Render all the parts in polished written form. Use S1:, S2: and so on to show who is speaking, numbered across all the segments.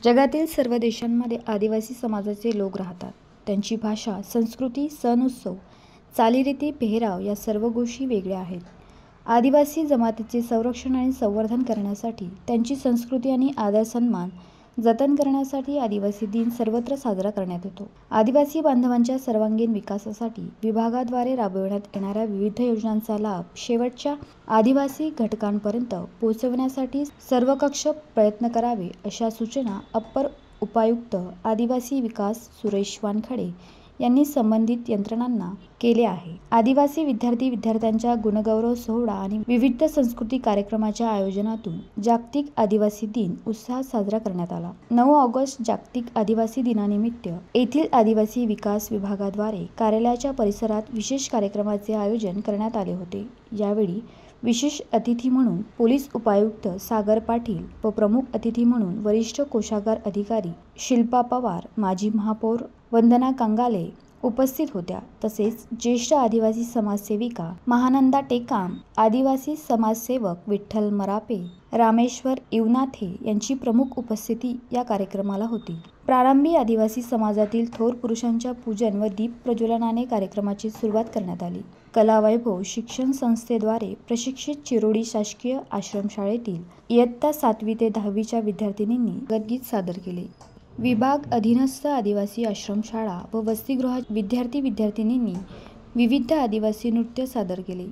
S1: जगातील सर्व देशांमध्ये आदिवासी समाजाचे लोक राहतात. त्यांची भाषा, संस्कृती, सण उत्सव, चालीरीती, पेहराव या सर्व गोष्टी वेगळ्या आहेत. आदिवासी जमातीचे संरक्षण आणि संवर्धन करण्यासाठी, त्यांची संस्कृती आणि आदर सन्मान जतन करण्यासाठी आदिवासी दिन सर्वत्र साजरा करण्यात येतो. आदिवासी बांधवांच्या सर्वांगीण विकासासाठी विभागाद्वारे राबविण्यात येणाऱ्या विविध योजनांचा लाभ शेवटच्या आदिवासी घटकांपर्यंत पोहोचवण्यासाठी सर्वकष प्रयत्न करावे, अशा सूचना अप्पर उपायुक्त आदिवासी विकास सुरेश वानखडे यांनी संबंधित यंत्रणांना केले आहे. आदिवासी विद्यार्थ्यांच्या गुणगौरव सोहळा आणि विविध सांस्कृतिक कार्यक्रमाच्या आयोजनातून जागतिक आदिवासी दिन उत्साहात साजरा करण्यात आला. 9 ऑगस्ट जागतिक आदिवासी दिनानिमित्त येथील आदिवासी विकास विभागाद्वारे कार्यालयाच्या परिसरात विशेष कार्यक्रमाचे आयोजन करण्यात आले होते. यावेळी विशेष अतिथी म्हणून पोलीस उपायुक्त सागर पाटील व प्रमुख अतिथी म्हणून वरिष्ठ कोषागार अधिकारी शिल्पा पवार, माजी महापौर वंदना कंगाले उपस्थित होत्या. तसेच ज्येष्ठ आदिवासी समाजसेविका महानंदा टेकाम, आदिवासी समाजसेवक विठ्ठल मरापे, रामेश्वर इवनाथे यांची प्रमुख उपस्थिती या कार्यक्रमाला होती. प्रारंभी आदिवासी समाजातील थोर पुरुषांच्या पूजन व दीप प्रज्वलनाने कार्यक्रमाची सुरुवात करण्यात आली. कला वैभव शिक्षण संस्थेद्वारे प्रशिक्षित चिरोडी शासकीय आश्रमशाळेतील इयत्ता 7वी ते 10वीच्या विद्यार्थिनींनी गीत सादर केले. विभाग अधीनस्थ आदिवासी आश्रमशाळा व वसतिगृहात विद्यार्थिनींनी विविध आदिवासी नृत्य सादर केले.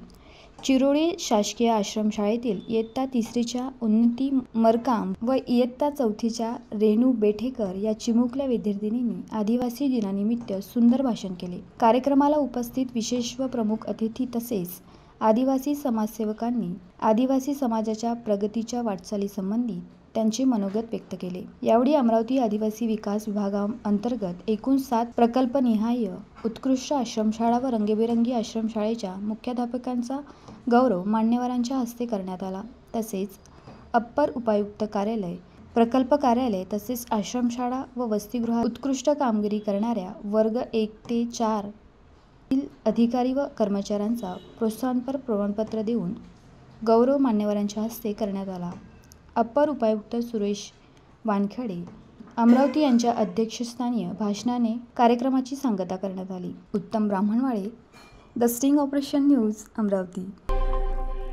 S1: चिरोडी शासकीय आश्रमशाळेतील इयत्ता 3च्या उन्नती मरकाम व इयत्ता 4च्या रेणू बेठेकर या चिमुकल्या विद्यार्थिनींनी आदिवासी दिनानिमित्त सुंदर भाषण केले. कार्यक्रमाला उपस्थित विशेष व प्रमुख अतिथी तसेच आदिवासी समाजसेवकांनी आदिवासी समाजाच्या प्रगतीच्या वाटचालीसंबंधी त्यांचे मनोगत व्यक्त केले. यावेळी अमरावती आदिवासी विकास विभागाअंतर्गत एकूण 7 प्रकल्पनिहाय उत्कृष्ट आश्रमशाळा व रंगीबेरंगी आश्रमशाळेच्या मुख्याध्यापकांचा गौरव मान्यवरांच्या हस्ते करण्यात आला. तसेच अप्पर उपायुक्त कार्यालय, प्रकल्प कार्यालय तसेच आश्रमशाळा व वसतिगृहात उत्कृष्ट कामगिरी करणाऱ्या वर्ग 1 ते 4 अधिकारी व कर्मचाऱ्यांचा प्रोत्साहनपर प्रमाणपत्र देऊन गौरव मान्यवरांच्या हस्ते करण्यात आला. अप्पर उपायुक्त सुरेश वानखडे अमरावती यांच्या अध्यक्षस्थानीय भाषणाने कार्यक्रमाची सांगता करण्यात आली. उत्तम Brahmanwade, the sting operation news, Amravati.